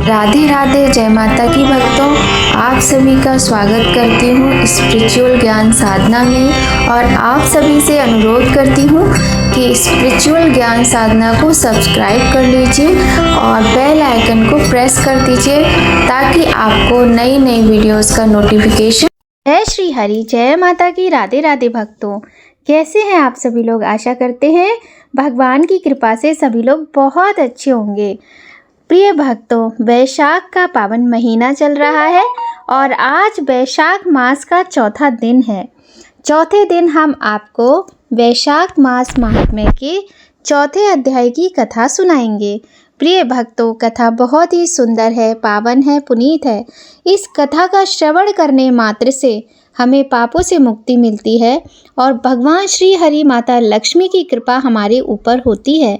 राधे राधे, जय माता की भक्तों। आप सभी का स्वागत करती हूँ स्पिरिचुअल ज्ञान साधना में और आप सभी से अनुरोध करती हूँ कि स्पिरिचुअल ज्ञान साधना को सब्सक्राइब कर लीजिए और बेल आइकन को प्रेस कर दीजिए ताकि आपको नई नई वीडियोस का नोटिफिकेशन। जय श्री हरि, जय माता की। राधे राधे भक्तों, कैसे हैं आप सभी लोग। आशा करते हैं भगवान की कृपा से सभी लोग बहुत अच्छे होंगे। प्रिय भक्तों, वैशाख का पावन महीना चल रहा है और आज वैशाख मास का चौथा दिन है। चौथे दिन हम आपको वैशाख मास महात्म्य के चौथे अध्याय की कथा सुनाएंगे। प्रिय भक्तों, कथा बहुत ही सुंदर है, पावन है, पुनीत है। इस कथा का श्रवण करने मात्र से हमें पापों से मुक्ति मिलती है और भगवान श्री हरि माता लक्ष्मी की कृपा हमारे ऊपर होती है।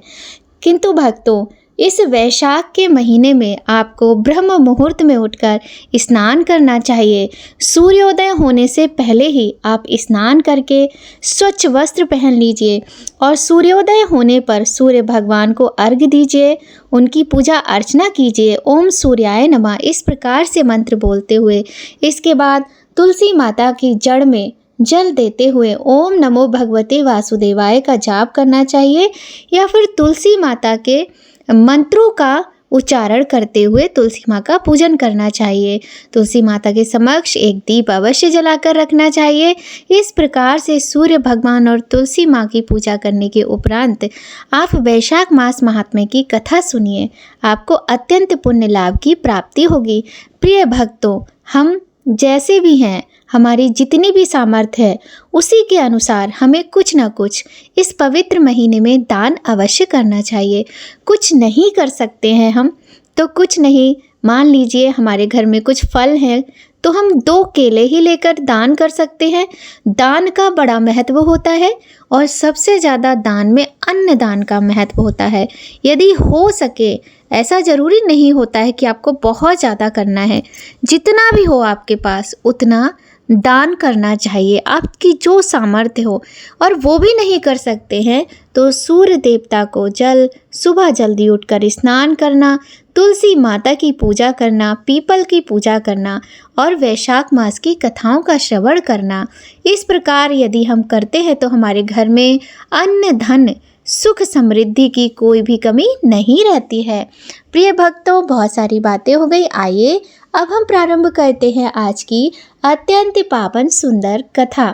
किंतु भक्तों, इस वैशाख के महीने में आपको ब्रह्म मुहूर्त में उठकर स्नान करना चाहिए। सूर्योदय होने से पहले ही आप स्नान करके स्वच्छ वस्त्र पहन लीजिए और सूर्योदय होने पर सूर्य भगवान को अर्घ्य दीजिए, उनकी पूजा अर्चना कीजिए। ओम सूर्याय नमः इस प्रकार से मंत्र बोलते हुए इसके बाद तुलसी माता की जड़ में जल देते हुए ओम नमो भगवते वासुदेवाय का जाप करना चाहिए या फिर तुलसी माता के मंत्रों का उच्चारण करते हुए तुलसी माँ का पूजन करना चाहिए। तुलसी माता के समक्ष एक दीप अवश्य जलाकर रखना चाहिए। इस प्रकार से सूर्य भगवान और तुलसी माँ की पूजा करने के उपरांत आप वैशाख मास महात्म्य की कथा सुनिए, आपको अत्यंत पुण्य लाभ की प्राप्ति होगी। प्रिय भक्तों, हम जैसे भी हैं, हमारी जितनी भी सामर्थ्य है उसी के अनुसार हमें कुछ ना कुछ इस पवित्र महीने में दान अवश्य करना चाहिए। कुछ नहीं कर सकते हैं हम तो कुछ नहीं, मान लीजिए हमारे घर में कुछ फल हैं तो हम 2 केले ही लेकर दान कर सकते हैं। दान का बड़ा महत्व होता है और सबसे ज़्यादा दान में अन्न दान का महत्व होता है। यदि हो सके, ऐसा ज़रूरी नहीं होता है कि आपको बहुत ज़्यादा करना है, जितना भी हो आपके पास उतना दान करना चाहिए, आपकी जो सामर्थ्य हो। और वो भी नहीं कर सकते हैं तो सूर्य देवता को जल, सुबह जल्दी उठकर स्नान करना, तुलसी माता की पूजा करना, पीपल की पूजा करना और वैशाख मास की कथाओं का श्रवण करना। इस प्रकार यदि हम करते हैं तो हमारे घर में अन्न धन सुख समृद्धि की कोई भी कमी नहीं रहती है। प्रिय भक्तों, बहुत सारी बातें हो गई, आइए अब हम प्रारंभ करते हैं आज की अत्यंत पावन सुंदर कथा।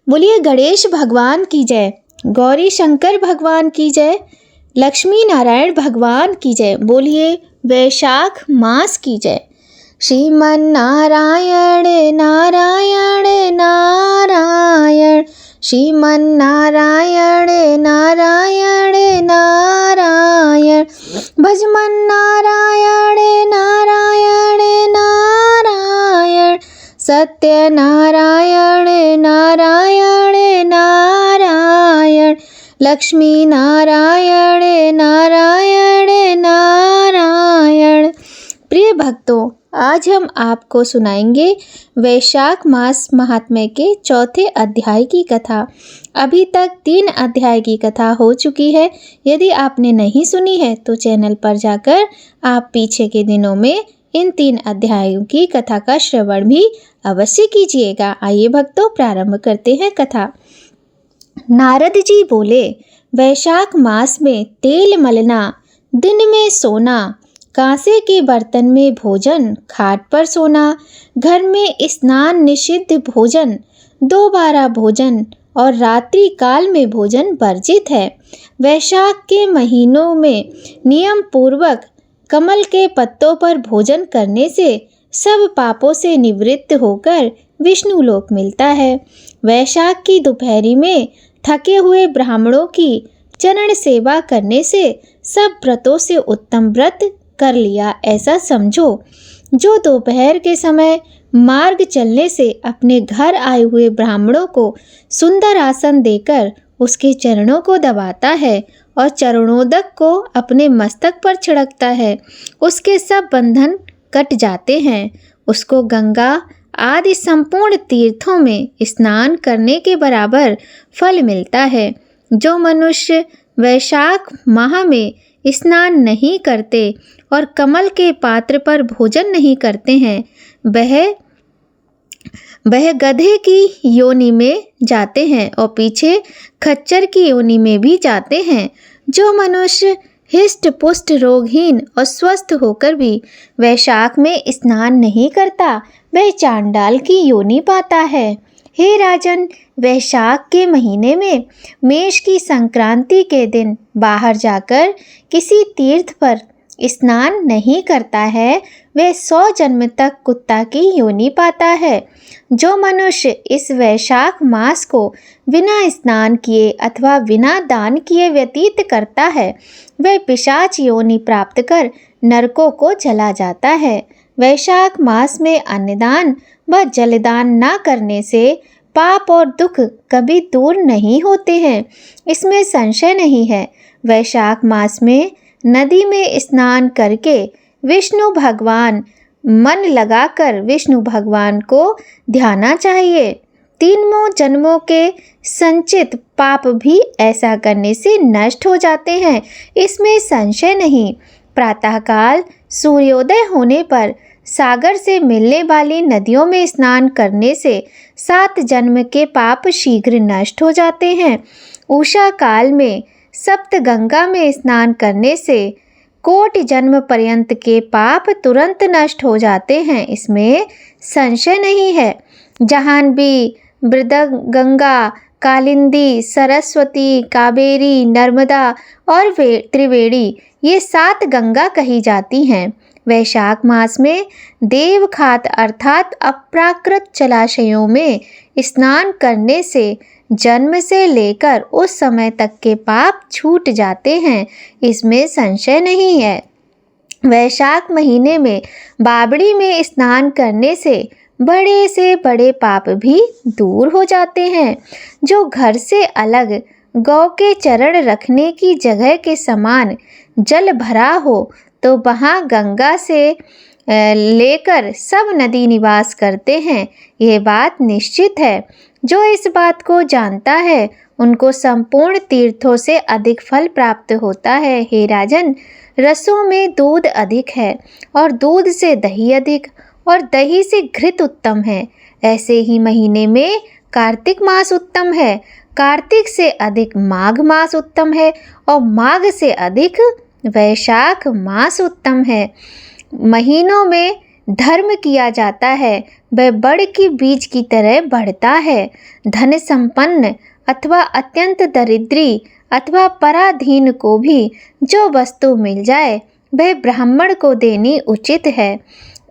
बोलिए गणेश भगवान की जय, गौरी शंकर भगवान की जय, लक्ष्मी नारायण भगवान की जय। बोलिए वैशाख मास की जय। श्रीमन नारायण नारायण नारायण, श्रीमन नारायण नारायण नारायण, भजमन नारायण नारायण नारायण, सत्य नारायण नारायण नारायण, लक्ष्मी नारायण नारायण नारायण। प्रिय भक्तों, आज हम आपको सुनाएंगे वैशाख मास महात्म्य के चौथे अध्याय की कथा। अभी तक 3 अध्याय की कथा हो चुकी है। यदि आपने नहीं सुनी है तो चैनल पर जाकर आप पीछे के दिनों में इन 3 अध्यायों की कथा का श्रवण भी अवश्य कीजिएगा। आइए भक्तों, प्रारंभ करते हैं कथा। नारद जी बोले, वैशाख मास में तेल मलना, दिन में सोना, कांसे के बर्तन में भोजन, खाट पर सोना, घर में स्नान, निषिद्ध भोजन, 2 बार भोजन और रात्रि काल में भोजन वर्जित है। वैशाख के महीनों में नियम पूर्वक कमल के पत्तों पर भोजन करने से सब पापों से निवृत्त होकर विष्णु लोक मिलता है। वैशाख की दोपहरी में थके हुए ब्राह्मणों की चरण सेवा करने से सब व्रतों से उत्तम व्रत कर लिया ऐसा समझो। जो दोपहर के समय मार्ग चलने से अपने घर आए हुए ब्राह्मणों को सुंदर आसन देकर उसके चरणों को दबाता है और चरणोदक को अपने मस्तक पर छिड़कता है, उसके सब बंधन कट जाते हैं। उसको गंगा आदि संपूर्ण तीर्थों में स्नान करने के बराबर फल मिलता है। जो मनुष्य वैशाख माह में स्नान नहीं करते और कमल के पात्र पर भोजन नहीं करते हैं, वह गधे की योनि में जाते हैं और पीछे खच्चर की योनि में भी जाते हैं। जो मनुष्य हिष्ट पुष्ट रोगहीन और स्वस्थ होकर भी वैशाख में स्नान नहीं करता, वह चांडाल की योनि पाता है। हे राजन, वैशाख के महीने में मेष की संक्रांति के दिन बाहर जाकर किसी तीर्थ पर स्नान नहीं करता है, वह 100 जन्म तक कुत्ता की योनि पाता है। जो मनुष्य इस वैशाख मास को बिना स्नान किए अथवा बिना दान किए व्यतीत करता है, वह पिशाच योनि प्राप्त कर नरकों को चला जाता है। वैशाख मास में अन्नदान व जलदान न करने से पाप और दुख कभी दूर नहीं होते हैं, इसमें संशय नहीं है। वैशाख मास में नदी में स्नान करके विष्णु भगवान मन लगाकर विष्णु भगवान को ध्याना चाहिए। 3 जन्मों के संचित पाप भी ऐसा करने से नष्ट हो जाते हैं, इसमें संशय नहीं। प्रातःकाल सूर्योदय होने पर सागर से मिलने वाली नदियों में स्नान करने से 7 जन्म के पाप शीघ्र नष्ट हो जाते हैं। उषा काल में सप्त गंगा में स्नान करने से कोटि जन्म पर्यंत के पाप तुरंत नष्ट हो जाते हैं, इसमें संशय नहीं है। जाह्नवी, गंगा, कालिंदी, सरस्वती, कावेरी, नर्मदा और त्रिवेणी ये 7 गंगा कही जाती हैं। वैशाख मास में देवखात अर्थात अप्राकृत जलाशयों में स्नान करने से जन्म से लेकर उस समय तक के पाप छूट जाते हैं, इसमें संशय नहीं है। वैशाख महीने में बावड़ी में स्नान करने से बड़े से बड़े पाप भी दूर हो जाते हैं। जो घर से अलग गौ के चरण रखने की जगह के समान जल भरा हो तो वहाँ गंगा से लेकर सब नदी निवास करते हैं, यह बात निश्चित है। जो इस बात को जानता है उनको संपूर्ण तीर्थों से अधिक फल प्राप्त होता है। हे राजन, रसों में दूध अधिक है और दूध से दही अधिक और दही से घृत उत्तम है। ऐसे ही महीने में कार्तिक मास उत्तम है, कार्तिक से अधिक माघ मास उत्तम है और माघ से अधिक वैशाख मास उत्तम है। महीनों में धर्म किया जाता है, वह बड़ की बीज की तरह बढ़ता है। धन संपन्न अथवा अत्यंत दरिद्री अथवा पराधीन को भी जो वस्तु मिल जाए वह ब्राह्मण को देनी उचित है।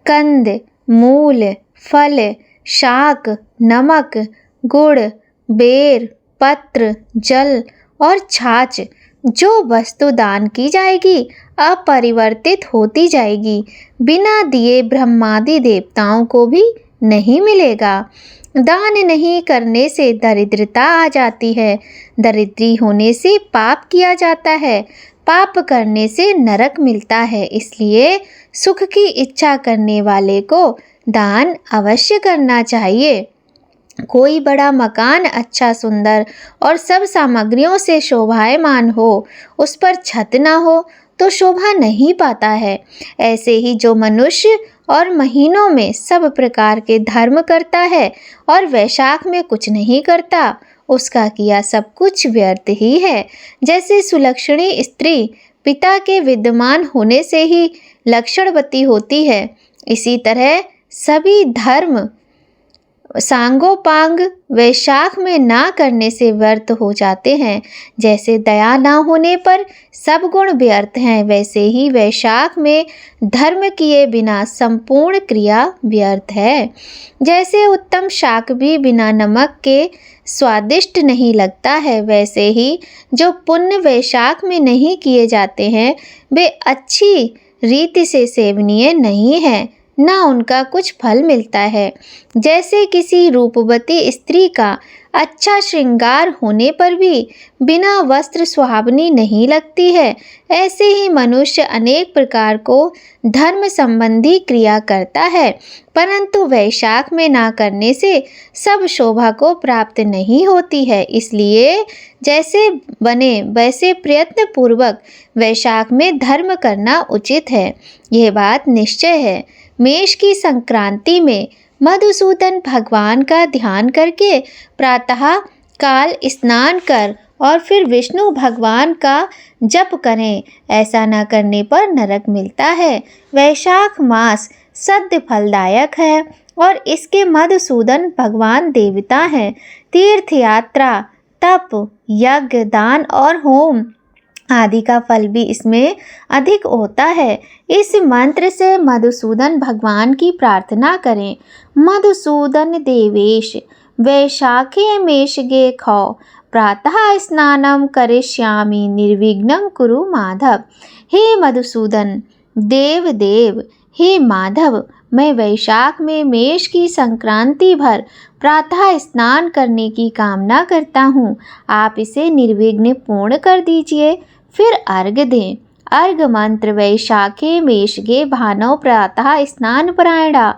कंद, मूल, फल, शाक, नमक, गुड़, बेर, पत्र, जल और छाछ जो वस्तु दान की जाएगी अपरिवर्तित होती जाएगी, बिना दिए ब्रह्मादि देवताओं को भी नहीं मिलेगा। दान नहीं करने से दरिद्रता आ जाती है, दरिद्री होने से पाप किया जाता है, पाप करने से नरक मिलता है। इसलिए सुख की इच्छा करने वाले को दान अवश्य करना चाहिए। कोई बड़ा मकान अच्छा सुंदर और सब सामग्रियों से शोभायमान हो, उस पर छत ना हो तो शोभा नहीं पाता है। ऐसे ही जो मनुष्य और महीनों में सब प्रकार के धर्म करता है और वैशाख में कुछ नहीं करता, उसका किया सब कुछ व्यर्थ ही है। जैसे सुलक्षणी स्त्री पिता के विद्यमान होने से ही लक्षणवती होती है, इसी तरह सभी धर्म सांगोपांग वैशाख में ना करने से व्यर्थ हो जाते हैं। जैसे दया ना होने पर सब गुण व्यर्थ हैं, वैसे ही वैशाख में धर्म किए बिना संपूर्ण क्रिया व्यर्थ है। जैसे उत्तम शाक भी बिना नमक के स्वादिष्ट नहीं लगता है, वैसे ही जो पुण्य वैशाख में नहीं किए जाते हैं वे अच्छी रीति से सेवनीय नहीं है, ना उनका कुछ फल मिलता है। जैसे किसी रूपवती स्त्री का अच्छा श्रृंगार होने पर भी बिना वस्त्र सुहावनी नहीं लगती है। ऐसे ही मनुष्य अनेक प्रकार को धर्म संबंधी क्रिया करता है, परंतु वैशाख में ना करने से सब शोभा को प्राप्त नहीं होती है। इसलिए जैसे बने वैसे प्रयत्न पूर्वक वैशाख में धर्म करना उचित है। यह बात निश्चय है। मेष की संक्रांति में मधुसूदन भगवान का ध्यान करके प्रातः काल स्नान कर और फिर विष्णु भगवान का जप करें। ऐसा न करने पर नरक मिलता है। वैशाख मास सद्य फलदायक है और इसके मधुसूदन भगवान देवता हैं। तीर्थ यात्रा, तप, यज्ञ, दान और होम आदि का फल भी इसमें अधिक होता है। इस मंत्र से मधुसूदन भगवान की प्रार्थना करें। मधुसूदन देवेश वैशाखे मेषगे खौ प्रातः स्नानम करिष्यामि निर्विघ्नं कुरु माधव। हे मधुसूदन देव देव, हे माधव, मैं वैशाख में मेष की संक्रांति भर प्रातः स्नान करने की कामना करता हूँ। आप इसे निर्विघ्न पूर्ण कर दीजिए। फिर अर्घ्य दें। अर्घ्य मंत्र वैशाखे मेषगे भानौ प्रातः स्नान परायणा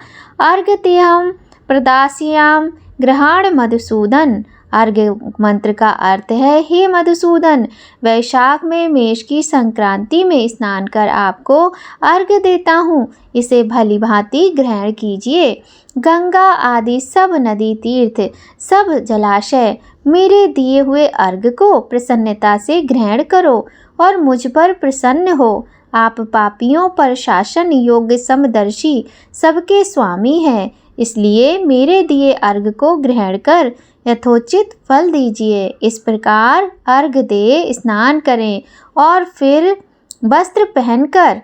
अर्घ्य तेहम प्रदास्याम ग्रहण मधुसूदन। अर्घ्य मंत्र का अर्थ है, हे मधुसूदन, वैशाख में मेष की संक्रांति में स्नान कर आपको अर्घ्य देता हूँ। इसे भली भांति ग्रहण कीजिए। गंगा आदि सब नदी तीर्थ, सब जलाशय मेरे दिए हुए अर्घ्य को प्रसन्नता से ग्रहण करो और मुझ पर प्रसन्न हो। आप पापियों पर शासन योग्य समदर्शी सबके स्वामी हैं, इसलिए मेरे दिए अर्घ्य को ग्रहण कर यथोचित फल दीजिए। इस प्रकार अर्घ्य दे स्नान करें और फिर वस्त्र पहनकर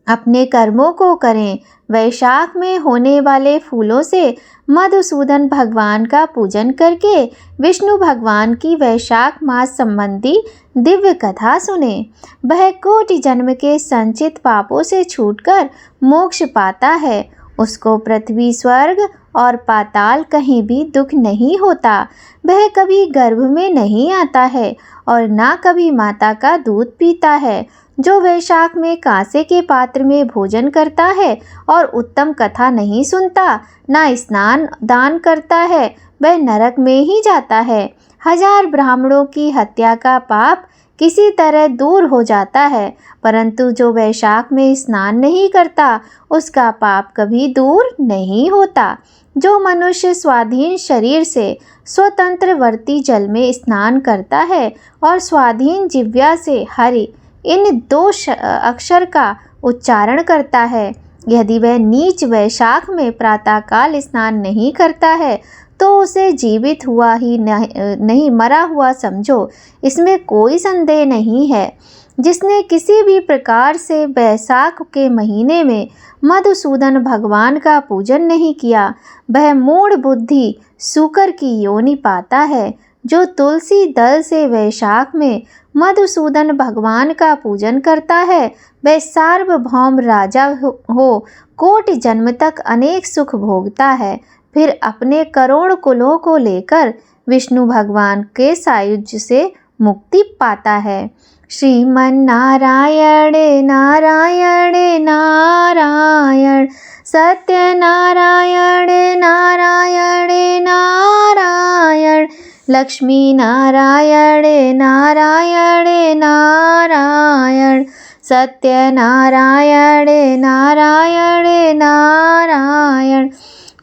अपने कर्मों को करें। वैशाख में होने वाले फूलों से मधुसूदन भगवान का पूजन करके विष्णु भगवान की वैशाख मास संबंधी दिव्य कथा सुने। वह कोटि जन्म के संचित पापों से छूटकर मोक्ष पाता है। उसको पृथ्वी, स्वर्ग और पाताल कहीं भी दुख नहीं होता। वह कभी गर्भ में नहीं आता है और ना कभी माता का दूध पीता है। जो वैशाख में कांसे के पात्र में भोजन करता है और उत्तम कथा नहीं सुनता, ना स्नान दान करता है, वह नरक में ही जाता है। 1000 ब्राह्मणों की हत्या का पाप किसी तरह दूर हो जाता है, परंतु जो वैशाख में स्नान नहीं करता उसका पाप कभी दूर नहीं होता। जो मनुष्य स्वाधीन शरीर से स्वतंत्रवर्ती जल में स्नान करता है और स्वाधीन जिह्वा से हरि इन 2 अक्षर का उच्चारण करता है, यदि वह नीच वैशाख में प्रातःकाल स्नान नहीं करता है तो उसे जीवित हुआ ही नहीं मरा हुआ समझो। इसमें कोई संदेह नहीं है। जिसने किसी भी प्रकार से वैशाख के महीने में मधुसूदन भगवान का पूजन नहीं किया, वह मूढ़ बुद्धि सूकर की योनि पाता है। जो तुलसी दल से वैशाख में मधुसूदन भगवान का पूजन करता है, वह सार्वभौम राजा हो कोटि जन्म तक अनेक सुख भोगता है। फिर अपने करोड़ कुलों को लेकर विष्णु भगवान के सायुज्य से मुक्ति पाता है। श्रीमन नारायण नारायण नारायण सत्य नारायण नारायण नारायण लक्ष्मी नारायण नारायण नारायण सत्य नारायण नारायण नारायण।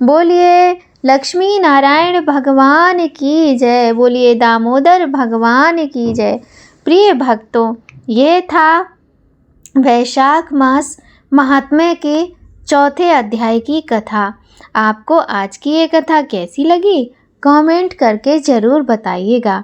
बोलिए लक्ष्मी नारायण भगवान की जय। बोलिए दामोदर भगवान की जय। प्रिय भक्तों, ये था वैशाख मास महात्म्य के 4थे अध्याय की कथा। आपको आज की ये कथा कैसी लगी? कमेंट करके ज़रूर बताइएगा।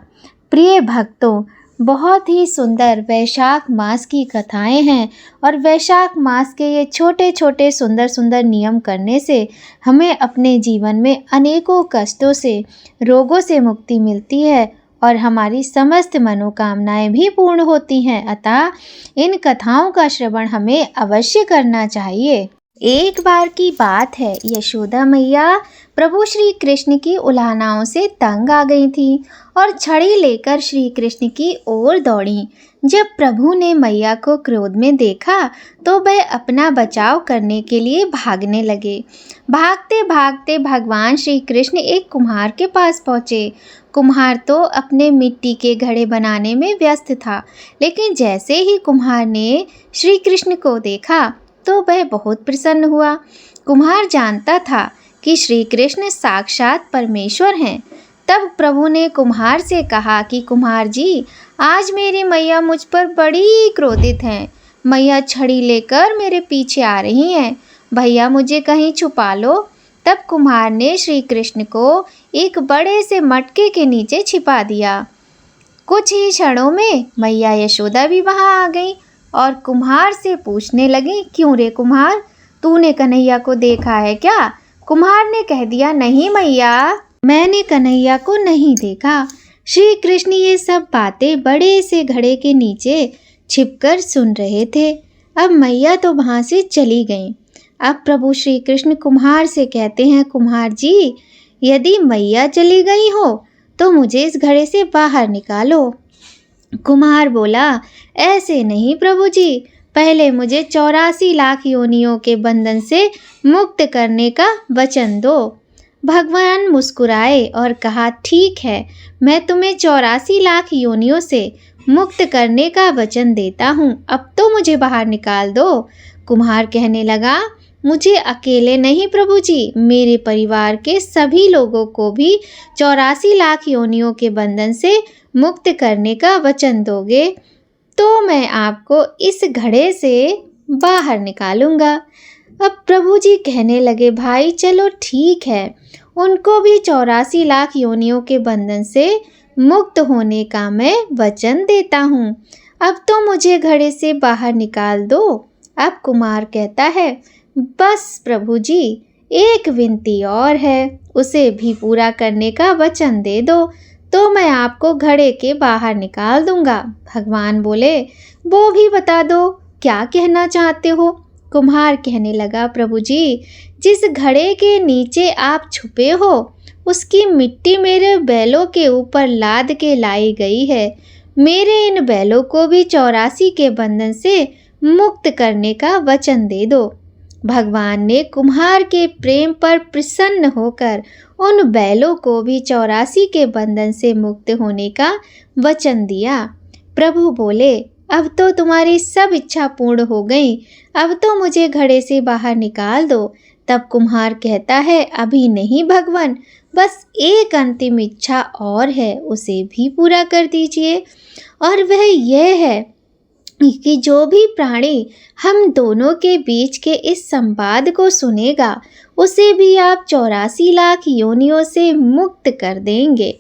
प्रिय भक्तों, बहुत ही सुंदर वैशाख मास की कथाएं हैं और वैशाख मास के ये छोटे छोटे सुंदर सुंदर नियम करने से हमें अपने जीवन में अनेकों कष्टों से, रोगों से मुक्ति मिलती है और हमारी समस्त मनोकामनाएं भी पूर्ण होती हैं। अतः इन कथाओं का श्रवण हमें अवश्य करना चाहिए। एक बार की बात है, यशोदा मैया प्रभु श्री कृष्ण की उलाहनाओं से तंग आ गई थी और छड़ी लेकर श्री कृष्ण की ओर दौड़ी। जब प्रभु ने मैया को क्रोध में देखा तो वह अपना बचाव करने के लिए भागने लगे। भागते भागते भगवान श्री कृष्ण एक कुम्हार के पास पहुँचे। कुम्हार तो अपने मिट्टी के घड़े बनाने में व्यस्त था, लेकिन जैसे ही कुम्हार ने श्री कृष्ण को देखा तो वह बहुत प्रसन्न हुआ। कुम्हार जानता था कि श्री कृष्ण साक्षात परमेश्वर हैं। तब प्रभु ने कुम्हार से कहा कि कुम्हार जी, आज मेरी मैया मुझ पर बड़ी क्रोधित हैं। मैया छड़ी लेकर मेरे पीछे आ रही हैं। भैया मुझे कहीं छुपा लो। तब कुम्हार ने श्री कृष्ण को एक बड़े से मटके के नीचे छिपा दिया। कुछ ही क्षणों में मैया यशोदा भी वहां आ गई और कुम्हार से पूछने लगी, क्यों रे कुम्हार, तूने कन्हैया को देखा है क्या? कुम्हार ने कह दिया, नहीं मैया, मैंने कन्हैया को नहीं देखा। श्री कृष्ण ये सब बातें बड़े से घड़े के नीचे छिपकर सुन रहे थे। अब मैया तो वहां से चली गईं। अब प्रभु श्री कृष्ण कुम्हार से कहते हैं, कुम्हार जी, यदि मैया चली गई हो तो मुझे इस घड़े से बाहर निकालो। कुम्हार बोला, ऐसे नहीं प्रभु जी, पहले मुझे 84 लाख योनियों के बंधन से मुक्त करने का वचन दो। भगवान मुस्कुराए और कहा, ठीक है, मैं तुम्हें 84 लाख योनियों से मुक्त करने का वचन देता हूँ, अब तो मुझे बाहर निकाल दो। कुम्हार कहने लगा, मुझे अकेले नहीं प्रभु जी, मेरे परिवार के सभी लोगों को भी 84 लाख योनियों के बंधन से मुक्त करने का वचन दोगे तो मैं आपको इस घड़े से बाहर निकालूंगा। अब प्रभु जी कहने लगे, भाई चलो ठीक है, उनको भी 84 लाख योनियों के बंधन से मुक्त होने का मैं वचन देता हूँ। अब तो मुझे घड़े से बाहर निकाल दो। अब कुमार कहता है, बस प्रभु जी, एक विनती और है, उसे भी पूरा करने का वचन दे दो तो मैं आपको घड़े के बाहर निकाल दूंगा। भगवान बोले, वो भी बता दो, क्या कहना चाहते हो? कुम्हार कहने लगा, प्रभु जी, जिस घड़े के नीचे आप छुपे हो उसकी मिट्टी मेरे बैलों के ऊपर लाद के लाई गई है। मेरे इन बैलों को भी 84 के बंधन से मुक्त करने का वचन दे दो। भगवान ने कुम्हार के प्रेम पर प्रसन्न होकर उन बैलों को भी 84 के बंधन से मुक्त होने का वचन दिया। प्रभु बोले, अब तो तुम्हारी सब इच्छा पूर्ण हो गई, अब तो मुझे घड़े से बाहर निकाल दो। तब कुम्हार कहता है, अभी नहीं भगवान, बस एक अंतिम इच्छा और है, उसे भी पूरा कर दीजिए। और वह यह है कि जो भी प्राणी हम दोनों के बीच के इस संवाद को सुनेगा उसे भी आप 84 लाख योनियों से मुक्त कर देंगे।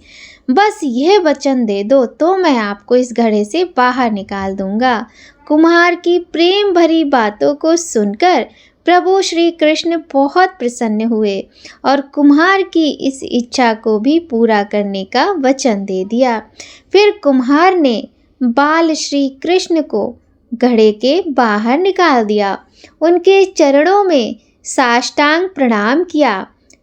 बस यह वचन दे दो तो मैं आपको इस घड़े से बाहर निकाल दूंगा। कुम्हार की प्रेम भरी बातों को सुनकर प्रभु श्री कृष्ण बहुत प्रसन्न हुए और कुम्हार की इस इच्छा को भी पूरा करने का वचन दे दिया। फिर कुम्हार ने बाल श्री कृष्ण को घड़े के बाहर निकाल दिया, उनके चरणों में साष्टांग प्रणाम किया,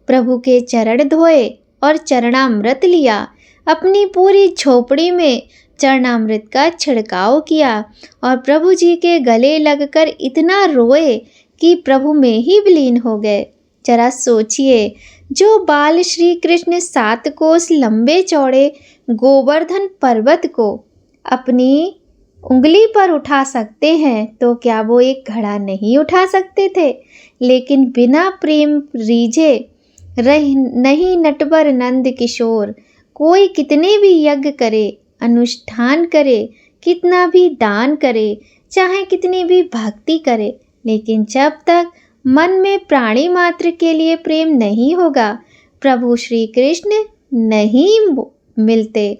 प्रभु के चरण धोए और चरणामृत लिया, अपनी पूरी झोपड़ी में चरणामृत का छिड़काव किया और प्रभु जी के गले लगकर इतना रोए कि प्रभु में ही विलीन हो गए। जरा सोचिए, जो बाल श्री कृष्ण 7 कोस लंबे चौड़े गोवर्धन पर्वत को अपनी उंगली पर उठा सकते हैं तो क्या वो एक घड़ा नहीं उठा सकते थे? लेकिन बिना प्रेम रीझे नहीं नटवर नंद किशोर, कोई कितने भी यज्ञ करे, अनुष्ठान करे, कितना भी दान करे, चाहे कितनी भी भक्ति करे, लेकिन जब तक मन में प्राणी मात्र के लिए प्रेम नहीं होगा, प्रभु श्री कृष्ण नहीं मिलते।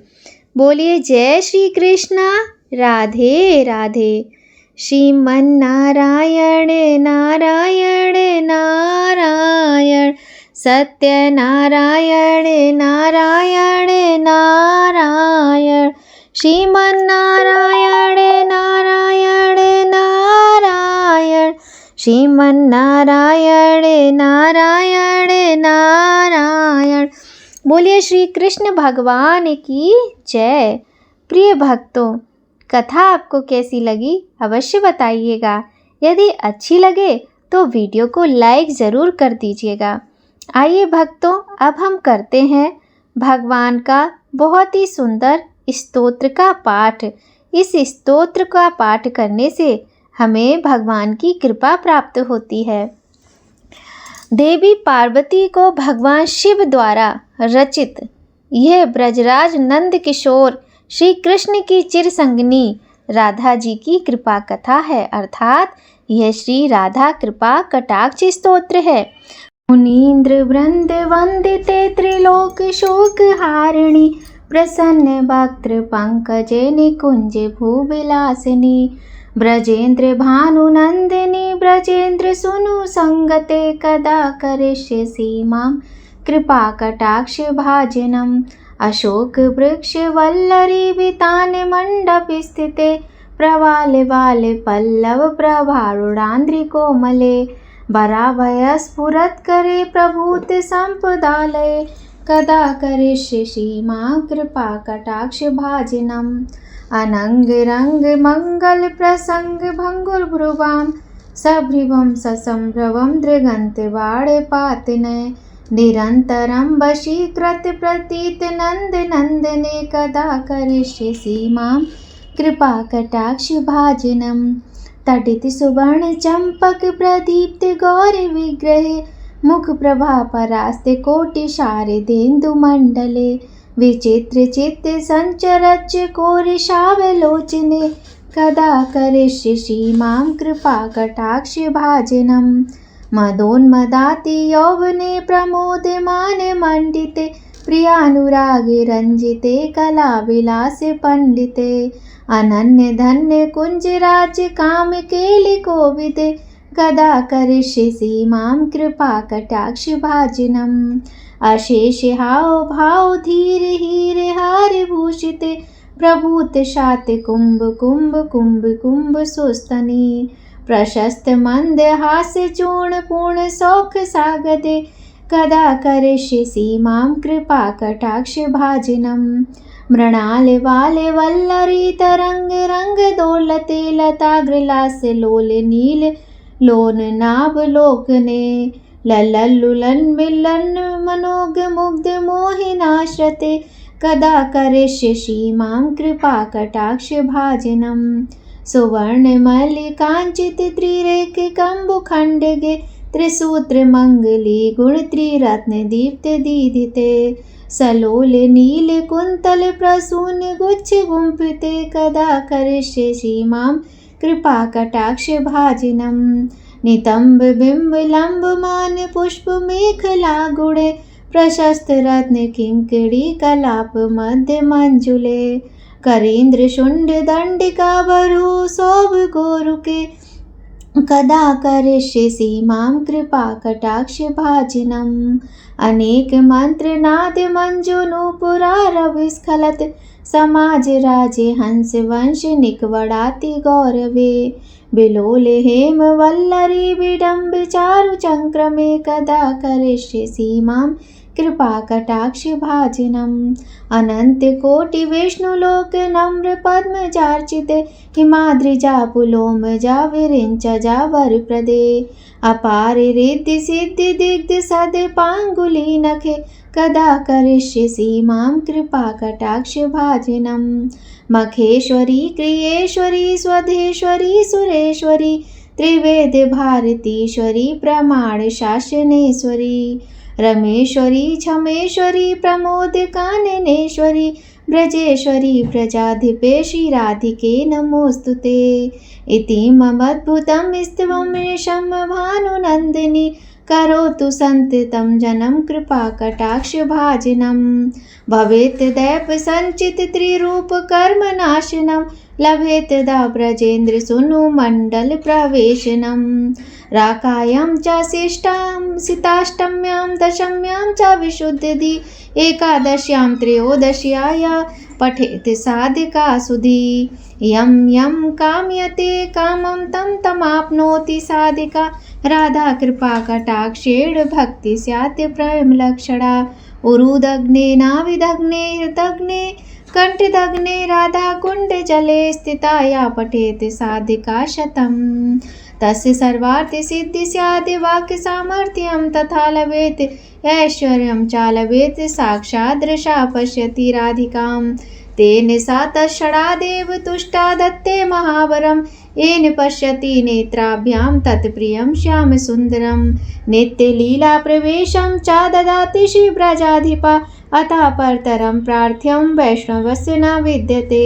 बोलिए जय श्री कृष्णा, राधे राधे। श्रीमन नारायण नारायण नारायण, सत्य नारायण नारायण नारायण, श्रीमन नारायण नारायण नारायण, श्रीमन्नारायण नारायण नारायण। बोलिए श्री कृष्ण भगवान की जय। प्रिय भक्तों, कथा आपको कैसी लगी अवश्य बताइएगा। यदि अच्छी लगे तो वीडियो को लाइक ज़रूर कर दीजिएगा। आइए भक्तों, अब हम करते हैं भगवान का बहुत ही सुंदर स्तोत्र का पाठ। इस स्तोत्र का पाठ करने से हमें भगवान की कृपा प्राप्त होती है। देवी पार्वती को भगवान शिव द्वारा रचित यह ब्रजराज नंद किशोर श्री कृष्ण की चिरसंगिनी राधा जी की कृपा कथा है, अर्थात यह श्री राधा कृपा कटाक्ष स्तोत्र है। मुनीन्द्र वृंद वंदिते त्रिलोक शोक हारिणी प्रसन्न वक्त्र पंकजे निकुंज भूविलासिनी ब्रजेंद्र भानुनंदिनी ब्रजेंद्र सुनु संगते कदा करिष्यसि मां कृपा कटाक्ष भाजनम् अशोक वृक्ष वल्लरी वितान मंडप स्थिते प्रवाल वाल पल्लव प्रभारुडांध्रि कोमले बराभय स्फुरत् करे प्रभूत संपदालये कदा करिष्यसि मां कृपा कटाक्ष भाजनम् अनंग रंग मंगल प्रसंग भंगुर भ्रुवाम सभ्रिवम ससंभ्रवम दृगंत बाणे पातने निरंतरम वशीकृत प्रतीत नंद नंदने कदा करिष्यसि मां कृपा कटाक्ष भाजनम् तटित सुवर्ण चंपक प्रदीप्त गौर विग्रहे मुख प्रभा परास्ते कोटि शारदेन्दु मंडले विचित्र चित्त संचरच्य कोरिशावलोचने कदा करिष्यसि मां कृपा कटाक्ष भाजनम् मदोन्मदाति यौवने प्रमोदमान मंडिते प्रियानुरागे रंजिते कला विलास पंडिते अनन्य धन्य कुंज राज्य काम केलि कोविदे कदा करिष्यसि मां कृपा कटाक्ष भाजनम् अशेष हाव भाव धीर हीर हार भूषिते प्रभूत शात कुंभ कुंभ कुंभ कुंभ सुस्तनी प्रशस्त मंद हास्य चूर्ण पूर्ण सौख सागदे कदा करिष्यसि मां कृपा कटाक्ष भाजनम् मृणाल वाले वल्लरी तरंग रंग दोलते लताग्रलास लोल नील लोन नाभ लोकने लल्लुलन मिलन मनोग मुग्ध मोहिनाश्रते कदा करिष्यसि मां कृपा कटाक्ष भाजनम् सुवर्ण मल्लिकांचित त्रिरेख कंबु खंडगे त्रिसूत्र मंगली गुण त्रिरत्न दीप्त दीधिते सलोल नील कुंतल प्रसून गुच्छ गुंफिते कदा करिष्यसि मां कृपा कटाक्ष भाजनम् नितंब बिंब लंब मान पुष्प मेखला गुड़े प्रशस्त रत्न किंकड़ी कलाप मध्य मंजुले करेंद्र शुंड दंडिका बरु सौभ गोरुके कदा करिष्यसि मां कृपा कटाक्ष भाजनम् अनेक मंत्र नाद मंजु नूपुरारव स्खलत समाज राजे हंस वंश निकवड़ाति गौरवे बिलोल हेम वल्लरी विडम्ब चारु चंक्रमे कदा करिष्यसि मां कृपा कटाक्ष भाजनम् अनंत कोटि विष्णुलोक नम्र पद्मजार्चिते हिमाद्रिजा पुलोमजा विरिंचजा वरप्रदे अपार रिद्धि सिद्धि दिग्ध सद पांगुली नखे कदा करिष्यसि मां कृपा कटाक्ष भाजनम् मखेश्वरी क्रियेश्वरी स्वधेश्वरी सुरेश्वरी त्रिवेद भारतीश्वरी प्रमाण शासनेश्वरी रमेश्वरी क्षमेश्वरी प्रमोद काननेश्वरी ब्रजेश्वरी प्रजाधिपेशि राधिके नमोस्तुते इति ममद्भुतं स्तवं रेशम भानुनन्दिनी करोतु संततं जनं कृपा कटाक्ष भाजनम् भवेत् दैव संचित त्रिरूप कर्म नाशनम् लभेत तदा ब्रजेन्द्र सुनु मण्डल प्रवेशनम। राकायां च शिष्टां सिताष्टम्यां दशम्यां च विशुद्धि एकादश्यां त्रयोदश्याया पठेत साधिका सुधी। यं यं कामयते कामं तं तमाप्नोति साधिका। राधा कृपा कटाक्षेण भक्ति स्यात् प्रेम लक्षणा। उरुदग्ने नाभिदग्ने हृदग्ने कंठदग्ने राधा कुंड जले स्थिता या पठेत साधिका शतम्। तस्य सर्वार्थ सिद्धि स्यात् वाक्य सामर्थ्यं तथा लभेत ऐश्वर्यं च लभेत साक्षात् दृशा पश्यति राधिकाम्। तेन सा तत्क्षणादेव तुष्टा दत्ते महावरम्। येन पश्यति नेत्राभ्यां तत्प्रियं श्याम सुन्दरं। नित्यलीला प्रवेशं च ददाति श्रीव्रजाधिपा। अतः परतरं प्रार्थ्यं वैष्णवस्य न विद्यते।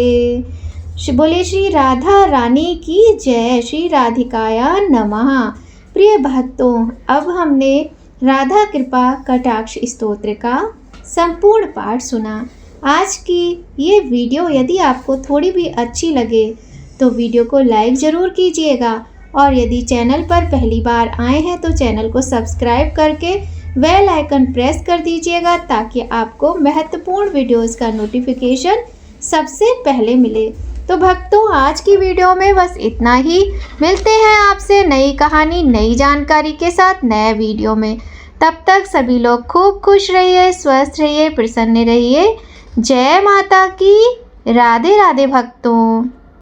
बोले श्री राधा रानी की जय। श्री राधिकाया नमः। प्रिय भक्तों, अब हमने राधा कृपा कटाक्ष स्तोत्र का संपूर्ण पाठ सुना। आज की ये वीडियो यदि आपको थोड़ी भी अच्छी लगे तो वीडियो को लाइक ज़रूर कीजिएगा, और यदि चैनल पर पहली बार आए हैं तो चैनल को सब्सक्राइब करके बेल आइकन प्रेस कर दीजिएगा, ताकि आपको महत्वपूर्ण वीडियोस का नोटिफिकेशन सबसे पहले मिले। तो भक्तों, आज की वीडियो में बस इतना ही। मिलते हैं आपसे नई कहानी नई जानकारी के साथ नए वीडियो में। तब तक सभी लोग खूब खुश रहिए, स्वस्थ रहिए, प्रसन्न रहिए। जय माता की। राधे राधे भक्तों।